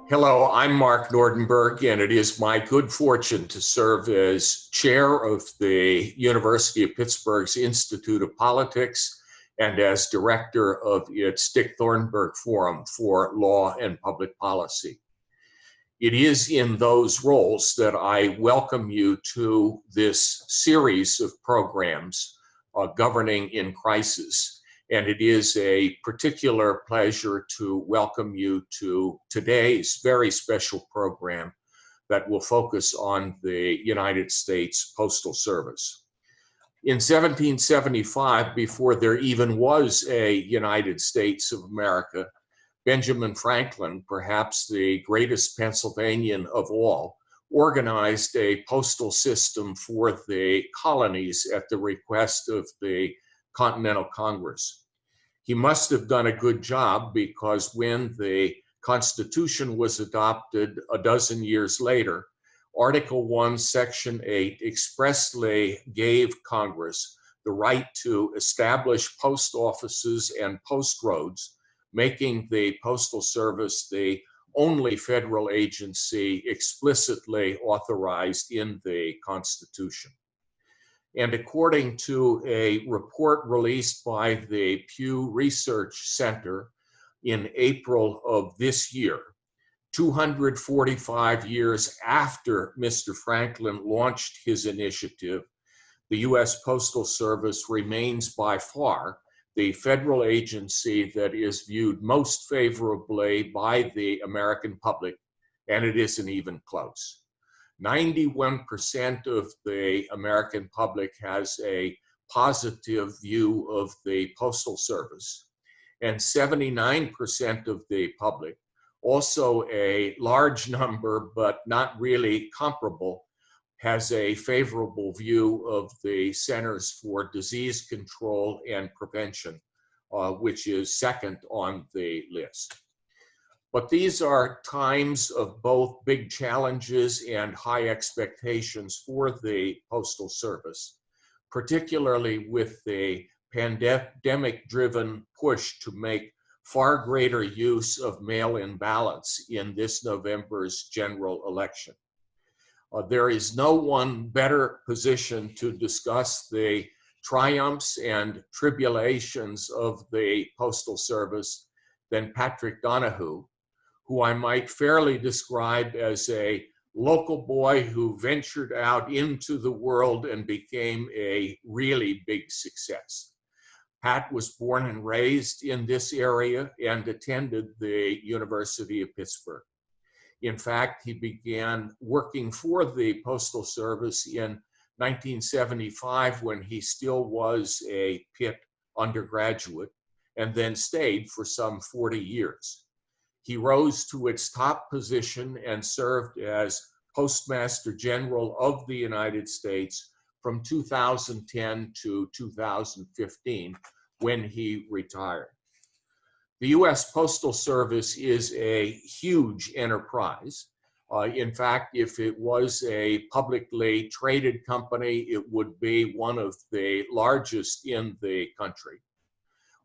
Hello, I'm Mark Nordenberg, and it is my good fortune to serve as chair of the University of Pittsburgh's Institute of Politics and as director of its Dick Thornburg Forum for Law and Public Policy. It is in those roles that I welcome you to this series of programs governing in crisis. And it is a particular pleasure to welcome you to today's very special program that will focus on the United States Postal Service. In 1775, before there even was a United States of America, Benjamin Franklin, perhaps the greatest Pennsylvanian of all, organized a postal system for the colonies at the request of the Continental Congress. He must have done a good job because when the Constitution was adopted a dozen years later, Article 1, Section 8 expressly gave Congress the right to establish post offices and post roads, making the Postal Service the only federal agency explicitly authorized in the Constitution. And according to a report released by the Pew Research Center in April of this year, 245 years after Mr. Franklin launched his initiative, the U.S. Postal Service remains by far the federal agency that is viewed most favorably by the American public, and it isn't even close. 91% of the American public has a positive view of the Postal Service, and 79% of the public, also a large number but not really comparable, has a favorable view of the Centers for Disease Control and Prevention, which is second on the list. But these are times of both big challenges and high expectations for the Postal Service, particularly with the pandemic-driven push to make far greater use of mail-in ballots in this November's general election. There is no one better positioned to discuss the triumphs and tribulations of the Postal Service than Patrick Donahoe, who I might fairly describe as a local boy who ventured out into the world and became a really big success. Pat was born and raised in this area and attended the University of Pittsburgh. In fact, he began working for the Postal Service in 1975 when he still was a Pitt undergraduate, and then stayed for some 40 years. He rose to its top position and served as Postmaster General of the United States from 2010 to 2015, when he retired. The U.S. Postal Service is a huge enterprise. In fact, if it was a publicly traded company, it would be one of the largest in the country.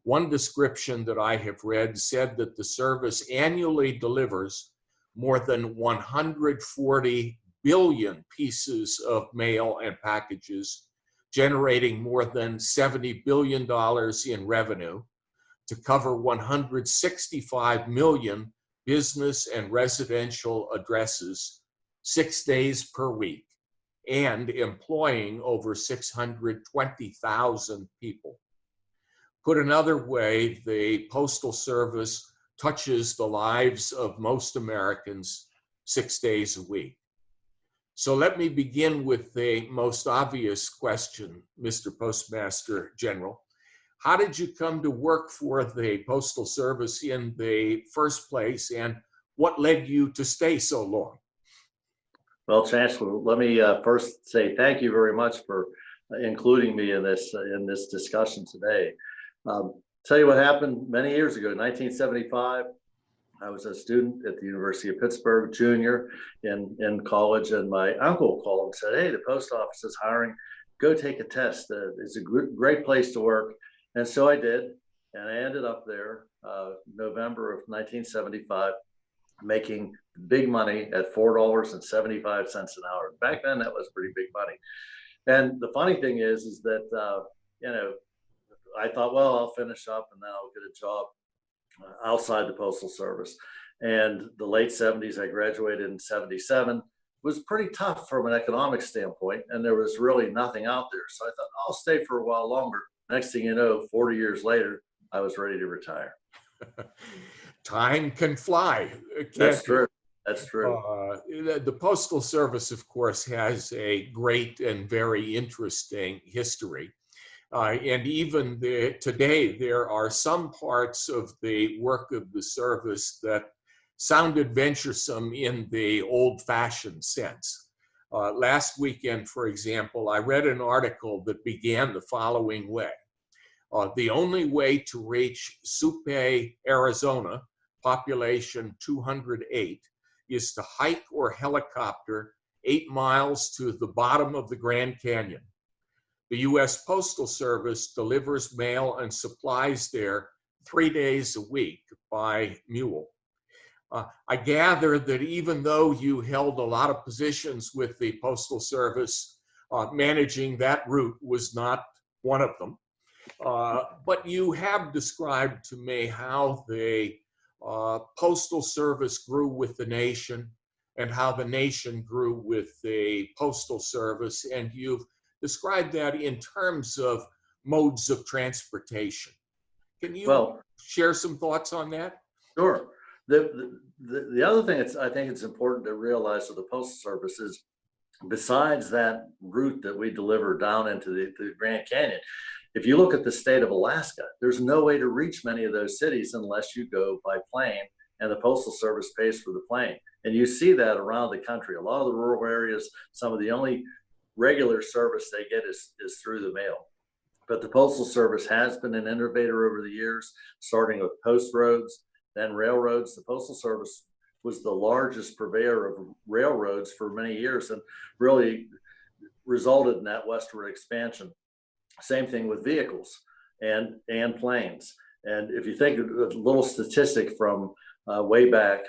One description that I have read said that the service annually delivers more than 140 billion pieces of mail and packages, generating more than $70 billion in revenue to cover 165 million business and residential addresses 6 days per week, and employing over 620,000 people. Put another way, the Postal Service touches the lives of most Americans 6 days a week. So let me begin with the most obvious question, Mr. Postmaster General. How did you come to work for the Postal Service in the first place, and what led you to stay so long? Well, Chancellor, let me first say thank you very much for including me in this discussion today. Tell you what happened many years ago, 1975. I was a student at the University of Pittsburgh, junior in college, and my uncle called and said, "Hey, the post office is hiring. Go take a test. It's a great place to work." And so I did, and I ended up there November of 1975. making big money at $4.75 an hour. Back then, that was pretty big money. And the funny thing is that, I thought, well, I'll finish up and then I'll get a job outside the Postal Service. And the late 70s, I graduated in 77, was pretty tough from an economic standpoint. And there was really nothing out there. So I thought, I'll stay for a while longer. Next thing you know, 40 years later, I was ready to retire. Time can fly. That's true. That's true. The Postal Service, of course, has a great and very interesting history. And even today, there are some parts of the work of the service that sounded venturesome in the old-fashioned sense. Last weekend, for example, I read an article that began the following way. The only way to reach Supe, Arizona, population 208, is to hike or helicopter 8 miles to the bottom of the Grand Canyon. The U.S. Postal Service delivers mail and supplies there 3 days a week by mule. I gather that even though you held a lot of positions with the Postal Service, managing that route was not one of them. But you have described to me how the Postal Service grew with the nation and how the nation grew with the Postal Service. And you've described that in terms of modes of transportation. Can you share some thoughts on that? Sure. The other thing I think it's important to realize with the Postal Service is, besides that route that we deliver down into the Grand Canyon, if you look at the state of Alaska, there's no way to reach many of those cities unless you go by plane, and the Postal Service pays for the plane. And you see that around the country. A lot of the rural areas, some of the only regular service they get is through the mail. But the Postal Service has been an innovator over the years, starting with post roads, then railroads. The Postal Service was the largest purveyor of railroads for many years and really resulted in that westward expansion. Same thing with vehicles and planes. And if you think of a little statistic from way back,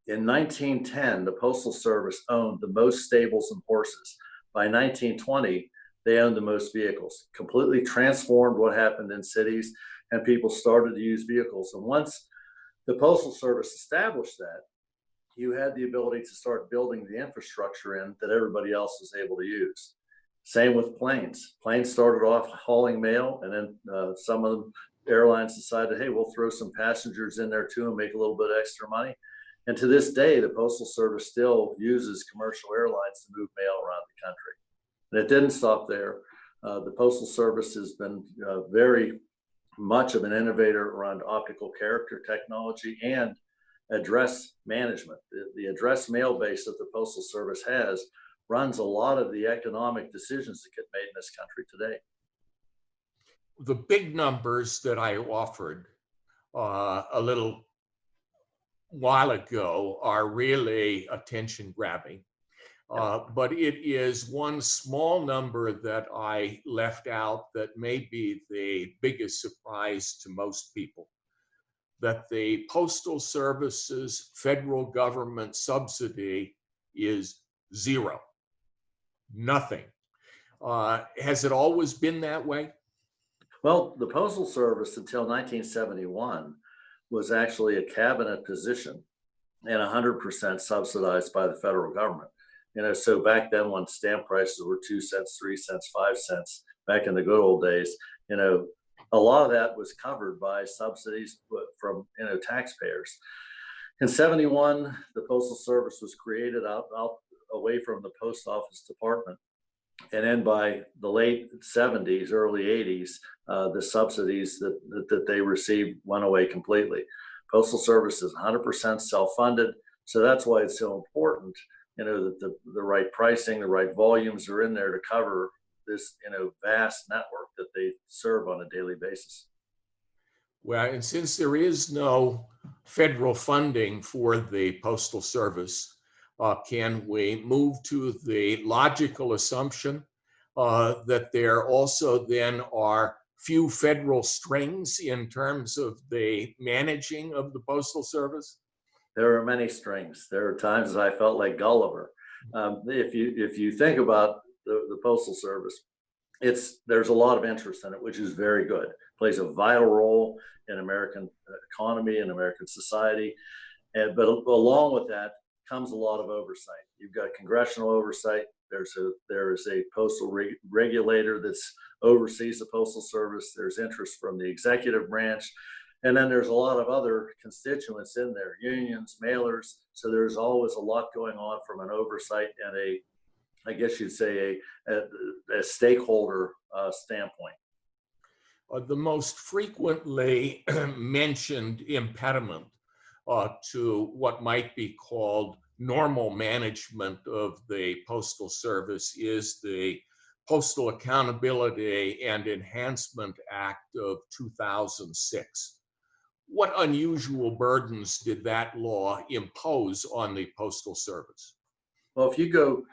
in 1910, the Postal Service owned the most stables and horses. By 1920, they owned the most vehicles, completely transformed what happened in cities, and people started to use vehicles. And once the Postal Service established that, you had the ability to start building the infrastructure in that everybody else was able to use. Same with planes. Planes started off hauling mail, and then some of the airlines decided, hey, we'll throw some passengers in there too and make a little bit extra money. And to this day, the Postal Service still uses commercial airlines to move mail around the country. And it didn't stop there. The Postal Service has been very much of an innovator around optical character technology and address management. The address mail base that the Postal Service has runs a lot of the economic decisions that get made in this country today. The big numbers that I offered a little while ago are really attention grabbing. But it is one small number that I left out that may be the biggest surprise to most people, that the Postal Service's federal government subsidy is zero, nothing. Has it always been that way? Well, the Postal Service until 1971 was actually a cabinet position and 100% subsidized by the federal government. So back then when stamp prices were 2 cents, 3 cents, 5 cents, back in the good old days, a lot of that was covered by subsidies from, taxpayers. In 71, the Postal Service was created out away from the post office department. And then by the late 70s, early 80s, the subsidies that they received went away completely. Postal Service is 100% self-funded. So that's why it's so important, that the right pricing, the right volumes are in there to cover this, vast network that they serve on a daily basis. Well, and since there is no federal funding for the Postal Service, can we move to the logical assumption that there also then are few federal strings in terms of the managing of the Postal Service? There are many strings. There are times that I felt like Gulliver. If you think about the Postal Service, there's a lot of interest in it, which is very good. Plays a vital role in American economy and American society, but along with that comes a lot of oversight. You've got congressional oversight. There is a postal regulator that's oversees the Postal Service. There's interest from the executive branch. And then there's a lot of other constituents in there, unions, mailers. So there's always a lot going on from an oversight and I guess you'd say a stakeholder standpoint. The most frequently mentioned impediment to what might be called normal management of the Postal Service is the Postal Accountability and Enhancement Act of 2006. What unusual burdens did that law impose on the Postal Service? Well, if you go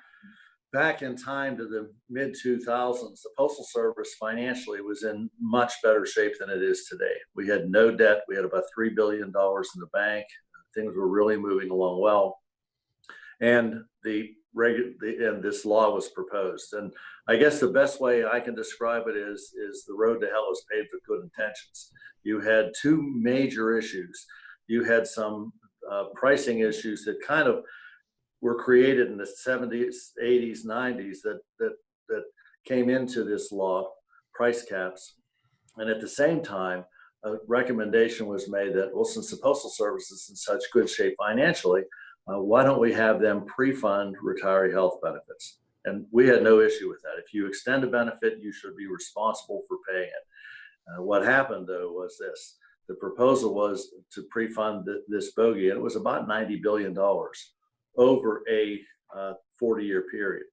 back in time to the mid 2000s, the Postal Service financially was in much better shape than it is today. We had no debt. We had about $3 billion in the bank. Things were really moving along well. And this law was proposed. And I guess the best way I can describe it is the road to hell is paved with good intentions. You had two major issues. You had some pricing issues that kind of were created in the 70s, 80s, 90s that came into this law, price caps. And at the same time, a recommendation was made that, well, since the Postal Service is in such good shape financially, why don't we have them pre-fund retiree health benefits? And we had no issue with that. If you extend a benefit, you should be responsible for paying it. What happened, though, was this. The proposal was to pre-fund this bogey, and it was about $90 billion over a 40-year period.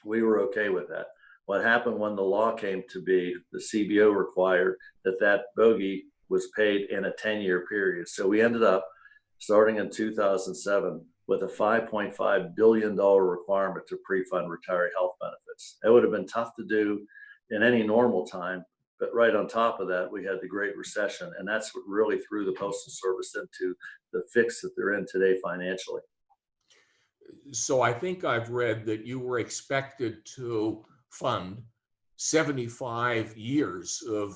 We were okay with that. What happened when the law came to be, the CBO required that bogey was paid in a 10-year period. So we ended up, starting in 2007, with a $5.5 billion requirement to pre-fund retiree health benefits. That would have been tough to do in any normal time, but right on top of that, we had the Great Recession, and that's what really threw the Postal Service into the fix that they're in today financially. So I think I've read that you were expected to fund 75 years of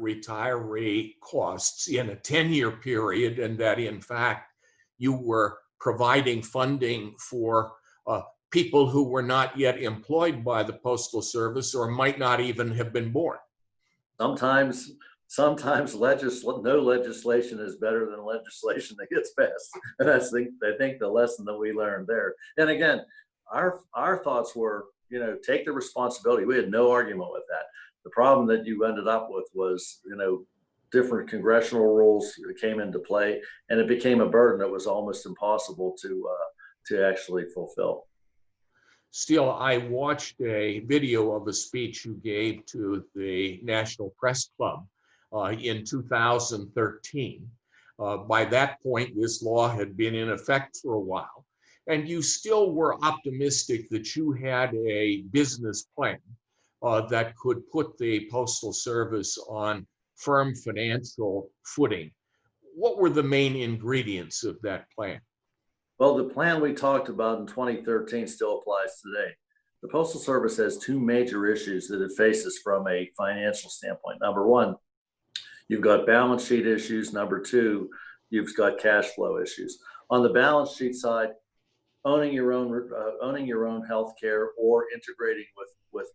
retiree costs in a 10-year period, and that in fact you were providing funding for people who were not yet employed by the Postal Service or might not even have been born. Sometimes no legislation is better than legislation that gets passed. And I think the lesson that we learned there. And again, our thoughts were, take the responsibility. We had no argument with that. The problem that you ended up with was, different congressional rules came into play, and it became a burden that was almost impossible to actually fulfill. Steele, I watched a video of a speech you gave to the National Press Club in 2013. By that point, this law had been in effect for a while, and you still were optimistic that you had a business plan that could put the Postal Service on firm financial footing. What were the main ingredients of that plan? Well, the plan we talked about in 2013 still applies today. The Postal Service has two major issues that it faces from a financial standpoint. Number one, you've got balance sheet issues. Number two, you've got cash flow issues. On the balance sheet side, owning your own health care or integrating with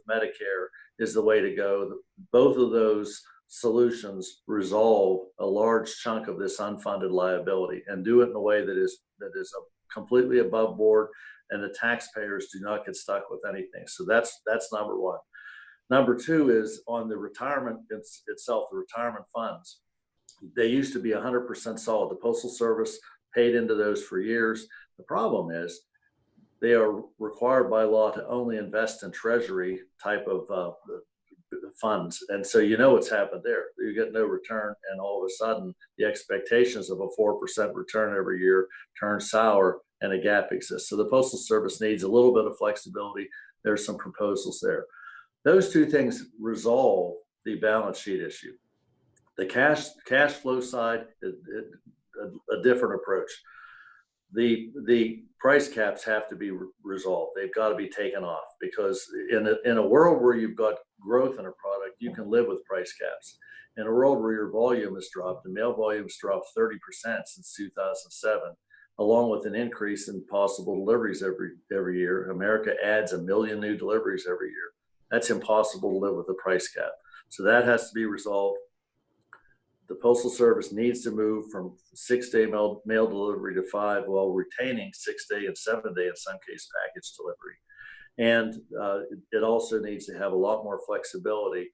Medicare is the way to go. Both of those solutions resolve a large chunk of this unfunded liability and do it in a way that is completely above board, and the taxpayers do not get stuck with anything. So that's number one. Number two is on the retirement itself, the retirement funds. They used to be 100% solid. The Postal Service paid into those for years. The problem is they are required by law to only invest in Treasury type of funds. And so what's happened there. You get no return, and all of a sudden the expectations of a 4% return every year turn sour, and a gap exists. So the Postal Service needs a little bit of flexibility. There's some proposals there. Those two things resolve the balance sheet issue. The cash flow side, a different approach. The price caps have to be resolved. They've got to be taken off, because in a world where you've got growth in a product, you can live with price caps. In a world where your volume has dropped, the mail volume's dropped 30% since 2007, along with an increase in possible deliveries every year. America adds 1 million new deliveries every year. That's impossible to live with a price cap. So that has to be resolved. The Postal Service needs to move from 6-day mail delivery to 5, while retaining 6-day and 7-day, in some case, package delivery. And it also needs to have a lot more flexibility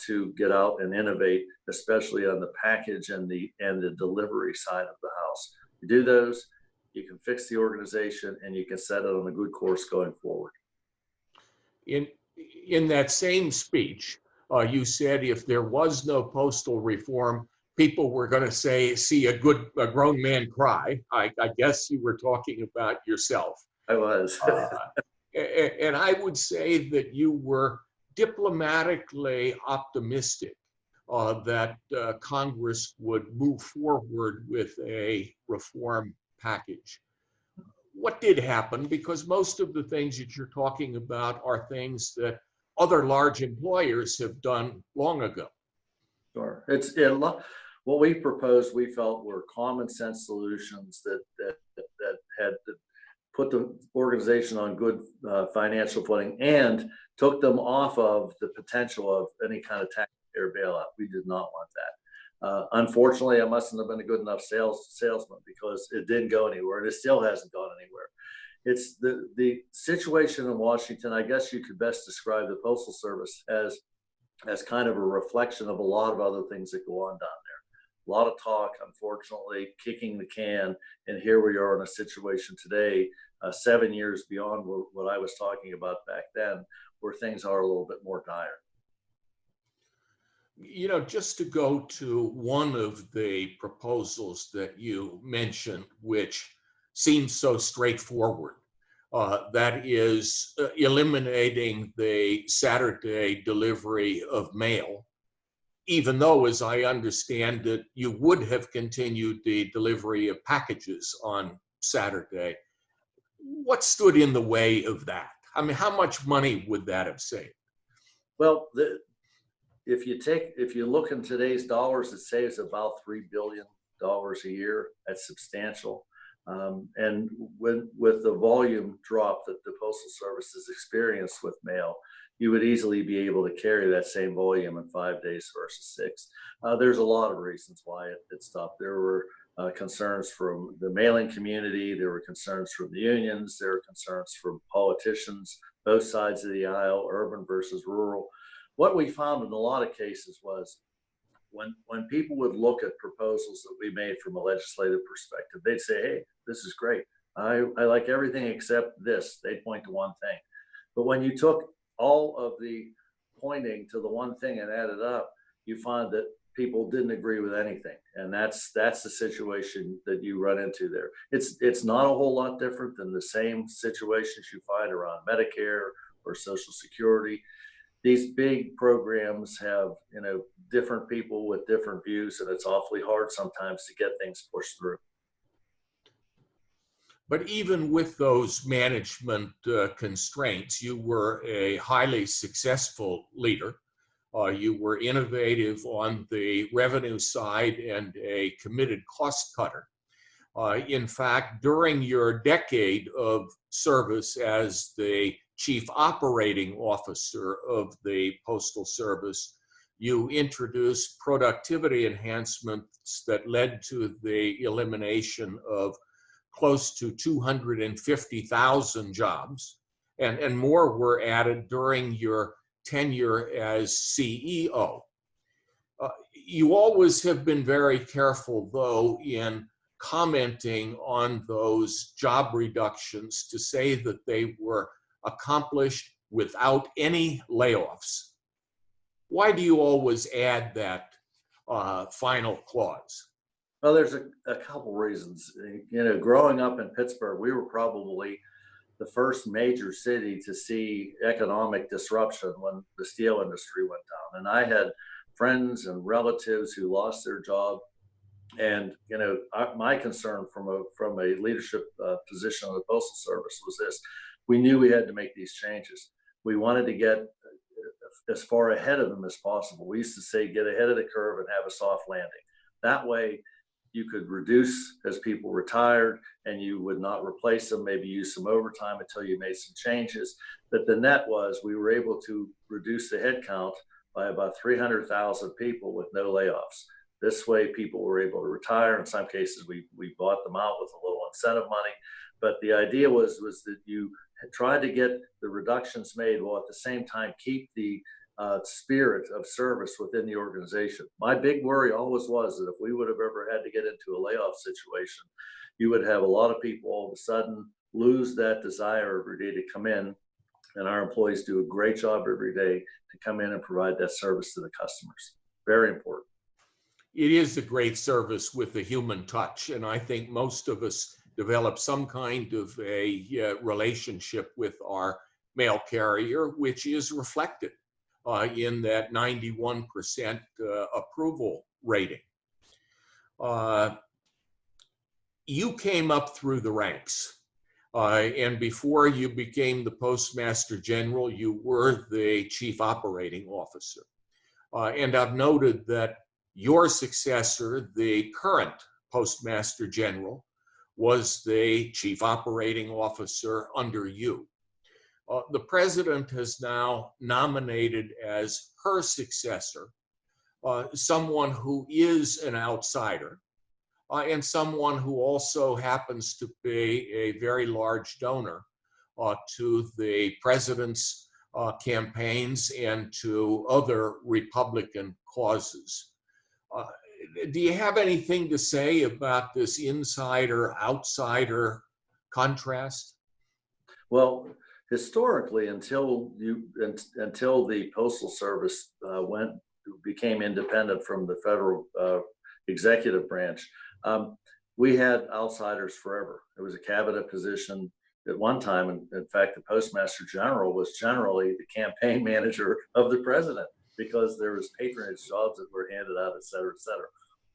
to get out and innovate, especially on the package and the delivery side of the house. You do those, you can fix the organization, and you can set it on a good course going forward. In that same speech, you said if there was no postal reform, people were going to see a grown man cry. I guess you were talking about yourself. I was. And I would say that you were diplomatically optimistic that Congress would move forward with a reform package. What did happen? Because most of the things that you're talking about are things that other large employers have done long ago. Sure. What we proposed, we felt were common sense solutions that had put the organization on good financial footing and took them off of the potential of any kind of taxpayer bailout. We did not want that. Unfortunately, I mustn't have been a good enough salesman, because it didn't go anywhere, and it still hasn't gone anywhere. It's the situation in Washington. I guess you could best describe the Postal Service as kind of a reflection of a lot of other things that go on down there. A lot of talk, unfortunately, kicking the can, and here we are in a situation today, 7 years beyond what I was talking about back then, where things are a little bit more dire. You know, just to go to one of the proposals that you mentioned, which seems so straightforward, that is eliminating the Saturday delivery of mail, even though, as I understand it, you would have continued the delivery of packages on Saturday. What stood in the way of that? I mean, how much money would that have saved? Well, if you look in today's dollars, it saves about $3 billion a year. That's substantial. And with the volume drop that the Postal Service has experienced with mail, you would easily be able to carry that same volume in 5 days versus 6. There's a lot of reasons why it stopped. There were concerns from the mailing community. There were concerns from the unions. There were concerns from politicians, both sides of the aisle, urban versus rural. What we found in a lot of cases was when people would look at proposals that we made from a legislative perspective, they'd say, hey, this is great. I like everything except this. They'd point to one thing. But when you took all of the pointing to the one thing and added up, you find that people didn't agree with anything. And that's the situation that you run into there. It's not a whole lot different than the same situations you find around Medicare or Social Security. These big programs have, different people with different views, and it's awfully hard sometimes to get things pushed through. But even with those management constraints, you were a highly successful leader. You were innovative on the revenue side and a committed cost cutter. In fact, during your decade of service as the Chief Operating Officer of the Postal Service, you introduced productivity enhancements that led to the elimination of close to 250,000 jobs, and more were added during your tenure as CEO. You always have been very careful, though, in commenting on those job reductions to say that they were accomplished without any layoffs. Why do you always add that final clause? Well, there's a couple reasons. Growing up in Pittsburgh, we were probably the first major city to see economic disruption when the steel industry went down. And I had friends and relatives who lost their job And my concern from a leadership position on the Postal Service was this: we knew we had to make these changes. We wanted to get as far ahead of them as possible. We used to say, get ahead of the curve and have a soft landing. That way, you could reduce as people retired, and you would not replace them. Maybe use some overtime until you made some changes. But the net was we were able to reduce the headcount by about 300,000 people with no layoffs. This way, people were able to retire. In some cases, we bought them out with a little incentive money. But the idea was that you tried to get the reductions made while at the same time keep the spirit of service within the organization. My big worry always was that if we would have ever had to get into a layoff situation, you would have a lot of people all of a sudden lose that desire every day to come in. And our employees do a great job every day to come in and provide that service to the customers. Very important. It is a great service with a human touch, and I think most of us develop some kind of a relationship with our mail carrier, which is reflected in that 91% approval rating. You came up through the ranks, and before you became the Postmaster General, you were the Chief Operating Officer. And I've noted that your successor, the current Postmaster General, was the Chief Operating Officer under you. The President has now nominated as her successor someone who is an outsider and someone who also happens to be a very large donor to the President's campaigns and to other Republican causes. Do you have anything to say about this insider-outsider contrast? Well, historically, until the Postal Service became independent from the federal executive branch, we had outsiders forever. It was a cabinet position at one time. And in fact, the Postmaster General was generally the campaign manager of the president, because there was patronage jobs that were handed out, et cetera, et cetera.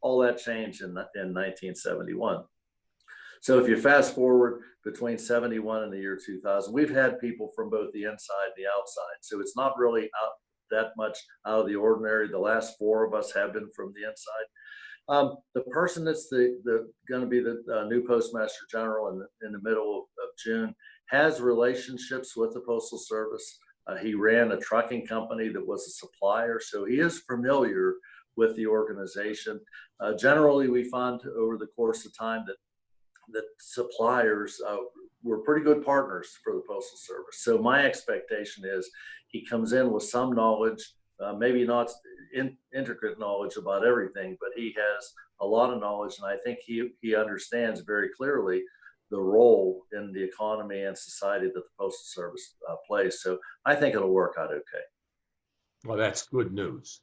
All that changed in 1971. So if you fast forward between 71 and the year 2000, we've had people from both the inside and the outside. So it's not really that much out of the ordinary. The last four of us have been from the inside. The person that's going to be the new Postmaster General in the middle of June has relationships with the Postal Service. He ran a trucking company that was a supplier, so he is familiar with the organization. Generally, we found over the course of time that suppliers were pretty good partners for the Postal Service. So my expectation is he comes in with some knowledge, maybe not intricate knowledge about everything, but he has a lot of knowledge, and I think he understands very clearly the role in the economy and society that the Postal Service plays. So I think it'll work out okay. Well, that's good news.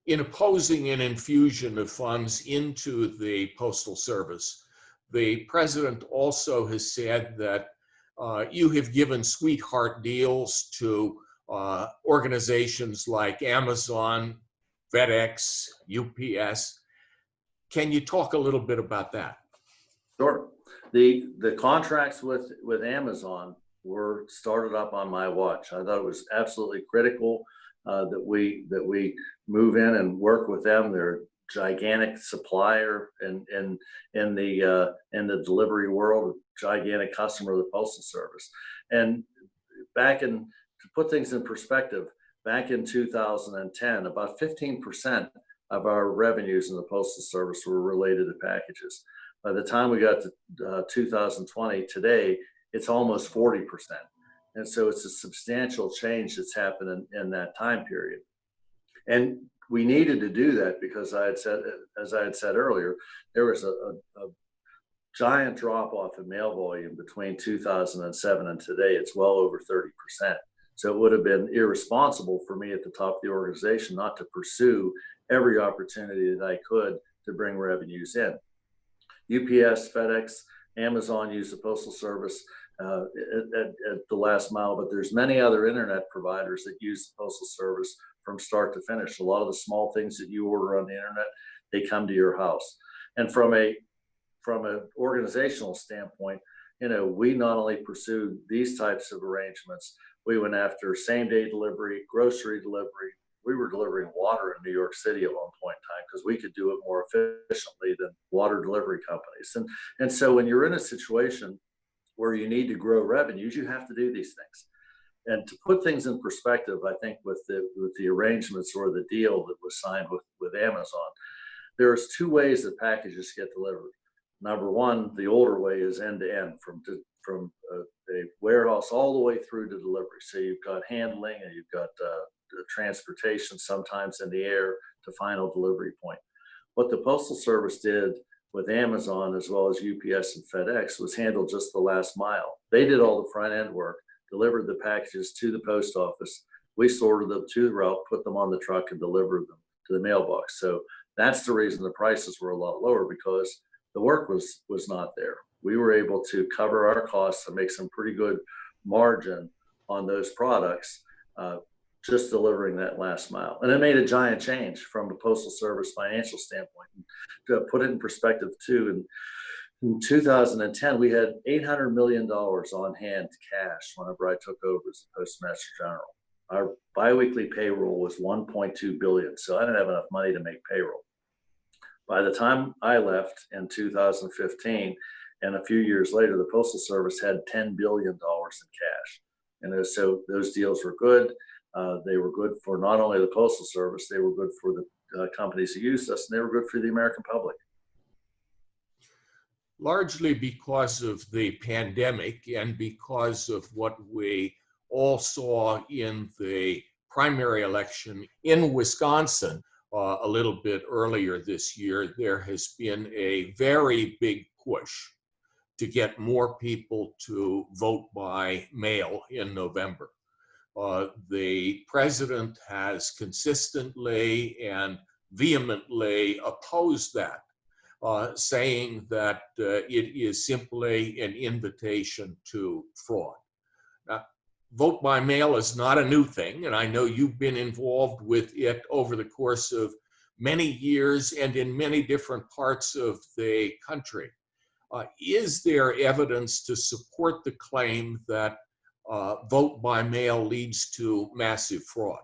In opposing an infusion of funds into the Postal Service, the President also has said that you have given sweetheart deals to organizations like Amazon, FedEx, UPS. Can you talk a little bit about that? Sure. The contracts with Amazon were started up on my watch. I thought it was absolutely critical that we move in and work with them. They're a gigantic supplier in the delivery world, a gigantic customer of the Postal Service. And to put things in perspective, back in 2010, about 15% of our revenues in the Postal Service were related to packages. By the time we got to 2020, today, it's almost 40%. And so it's a substantial change that's happened in that time period. And we needed to do that because as I had said earlier, there was a giant drop off in mail volume between 2007 and today. It's well over 30%. So it would have been irresponsible for me at the top of the organization not to pursue every opportunity that I could to bring revenues in. UPS, FedEx, Amazon use the Postal Service at the last mile, but there's many other internet providers that use the Postal Service from start to finish. A lot of the small things that you order on the internet, they come to your house. And from an organizational standpoint, we not only pursued these types of arrangements, we went after same-day delivery, grocery delivery. We were delivering water in New York City at one point in time because we could do it more efficiently than water delivery companies. And so when you're in a situation where you need to grow revenues, you have to do these things. And to put things in perspective, I think with the arrangements or the deal that was signed with Amazon, there's two ways that packages get delivered. Number one, the older way is end to end, from a warehouse all the way through to delivery. So you've got handling and you've got the transportation, sometimes in the air, to final delivery point. What the Postal Service did with Amazon as well as UPS and FedEx was handle just the last mile. They did all the front end work, delivered the packages to the post office. We sorted them to the route, put them on the truck, and delivered them to the mailbox. So that's the reason the prices were a lot lower, because the work was not there. We were able to cover our costs and make some pretty good margin on those products, just delivering that last mile. And it made a giant change from the Postal Service financial standpoint. And to put it in perspective too, in 2010, we had $800 million on hand cash whenever I took over as the Postmaster General. Our biweekly payroll was $1.2 billion, so I didn't have enough money to make payroll. By the time I left in 2015, and a few years later, the Postal Service had $10 billion in cash. And so those deals were good. They were good for not only the Postal Service, they were good for the companies who used us, and they were good for the American public. Largely because of the pandemic and because of what we all saw in the primary election in Wisconsin a little bit earlier this year, there has been a very big push to get more people to vote by mail in November. The president has consistently and vehemently opposed that, saying that it is simply an invitation to fraud. Now, vote by mail is not a new thing, and I know you've been involved with it over the course of many years and in many different parts of the country. Is there evidence to support the claim that vote by mail leads to massive fraud?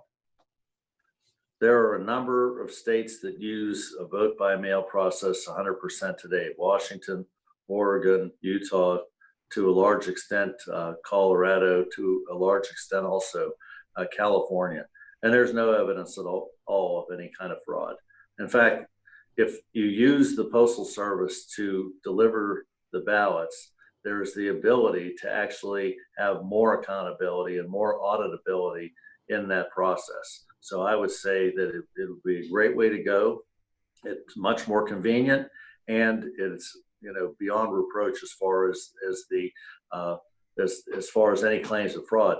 There are a number of states that use a vote by mail process 100% today. Washington, Oregon, Utah, to a large extent, Colorado, to a large extent also California. And there's no evidence at all of any kind of fraud. In fact, if you use the Postal Service to deliver the ballots, there's the ability to actually have more accountability and more auditability in that process. So I would say that it would be a great way to go. It's much more convenient, and it's beyond reproach as far as far as any claims of fraud.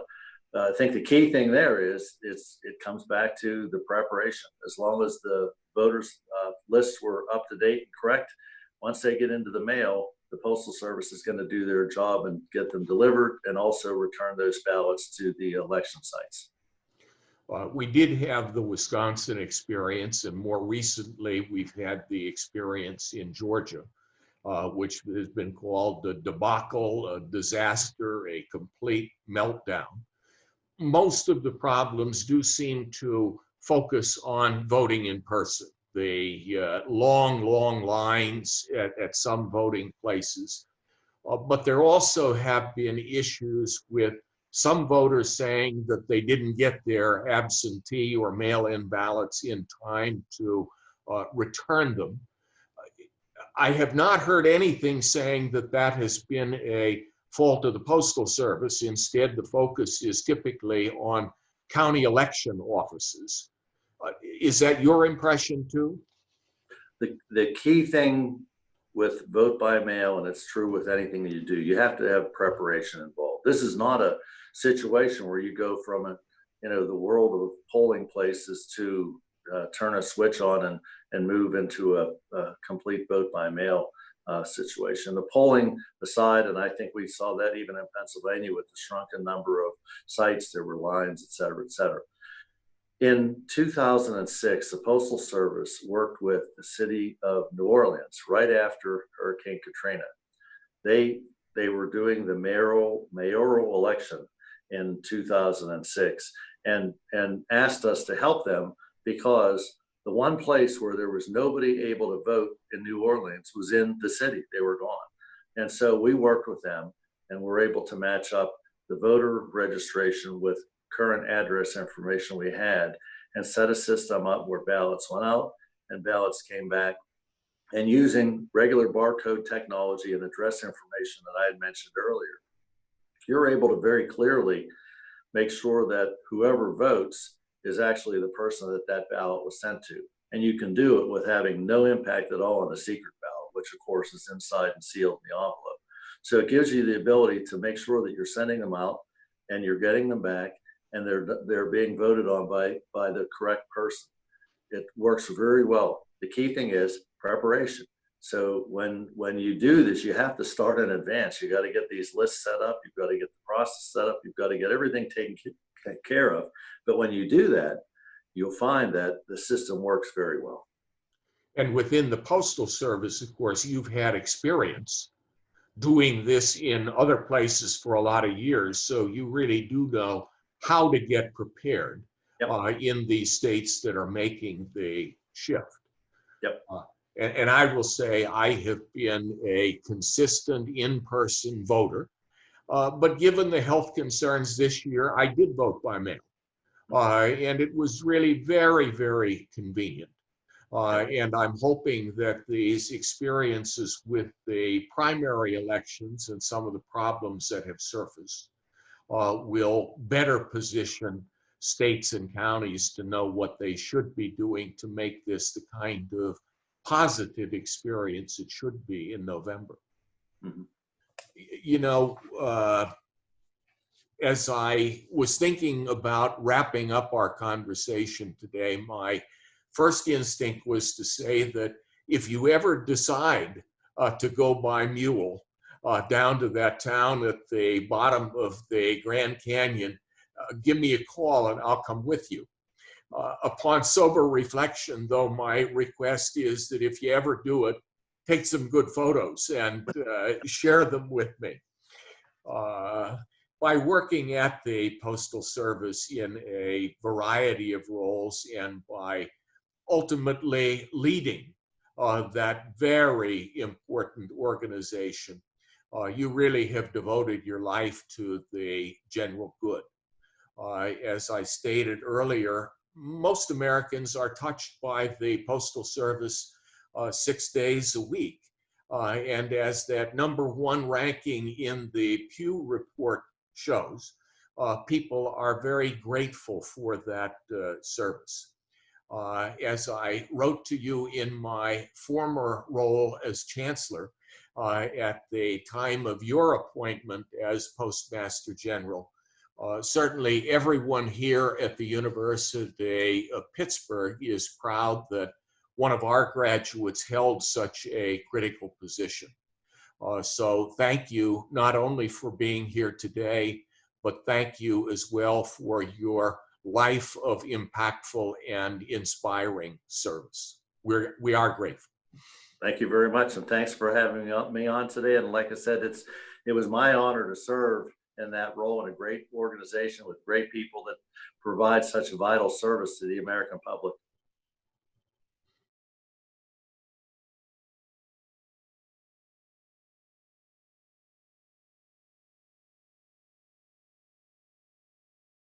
I think the key thing there is it comes back to the preparation. As long as the voters lists were up to date and correct, once they get into the mail, the Postal Service is going to do their job and get them delivered, and also return those ballots to the election sites. We did have the Wisconsin experience, and more recently we've had the experience in Georgia, which has been called a debacle, a disaster, a complete meltdown. Most of the problems do seem to focus on voting in person. The long lines at some voting places. But there also have been issues with some voters saying that they didn't get their absentee or mail-in ballots in time to return them. I have not heard anything saying that that has been a fault of the Postal Service. Instead, the focus is typically on county election offices. Is that your impression too? The key thing with vote by mail, and it's true with anything that you do, you have to have preparation involved. This is not a situation where you go from the world of polling places to turn a switch on and move into a complete vote by mail situation. The polling aside, and I think we saw that even in Pennsylvania with the shrunken number of sites, there were lines, et cetera, et cetera. In 2006, the Postal Service worked with the city of New Orleans right after Hurricane Katrina. They were doing the mayoral election in 2006 and asked us to help them because the one place where there was nobody able to vote in New Orleans was in the city. They were gone. And so we worked with them and were able to match up the voter registration with current address information we had and set a system up where ballots went out and ballots came back. And using regular barcode technology and address information that I had mentioned earlier, you're able to very clearly make sure that whoever votes is actually the person that that ballot was sent to. And you can do it with having no impact at all on the secret ballot, which of course is inside and sealed in the envelope. So it gives you the ability to make sure that you're sending them out and you're getting them back and they're being voted on by the correct person. It works very well. The key thing is preparation. So when you do this, you have to start in advance. You got to get these lists set up. You've got to get the process set up. You've got to get everything taken care of. But when you do that, you'll find that the system works very well. And within the Postal Service, of course, you've had experience doing this in other places for a lot of years. So you really do know how to get prepared. Yep. In the states that are making the shift. Yep. And I will say I have been a consistent in-person voter, but given the health concerns this year, I did vote by mail. And it was really very, very convenient. And I'm hoping that these experiences with the primary elections and some of the problems that have surfaced will better position states and counties to know what they should be doing to make this the kind of positive experience it should be in November. Mm-hmm. You know, as I was thinking about wrapping up our conversation today, my first instinct was to say that if you ever decide to go by mule down to that town at the bottom of the Grand Canyon, give me a call and I'll come with you. Upon sober reflection, though, my request is that if you ever do it, take some good photos and share them with me. By working at the Postal Service in a variety of roles and by ultimately leading that very important organization, you really have devoted your life to the general good. As I stated earlier, most Americans are touched by the Postal Service 6 days a week. And as that #1 ranking in the Pew report shows, people are very grateful for that service. As I wrote to you in my former role as Chancellor at the time of your appointment as Postmaster General, certainly everyone here at the University of Pittsburgh is proud that one of our graduates held such a critical position. So thank you not only for being here today, but thank you as well for your life of impactful and inspiring service. We are grateful. Thank you very much, and thanks for having me on today. And like I said, it was my honor to serve in that role in a great organization with great people that provide such a vital service to the American public.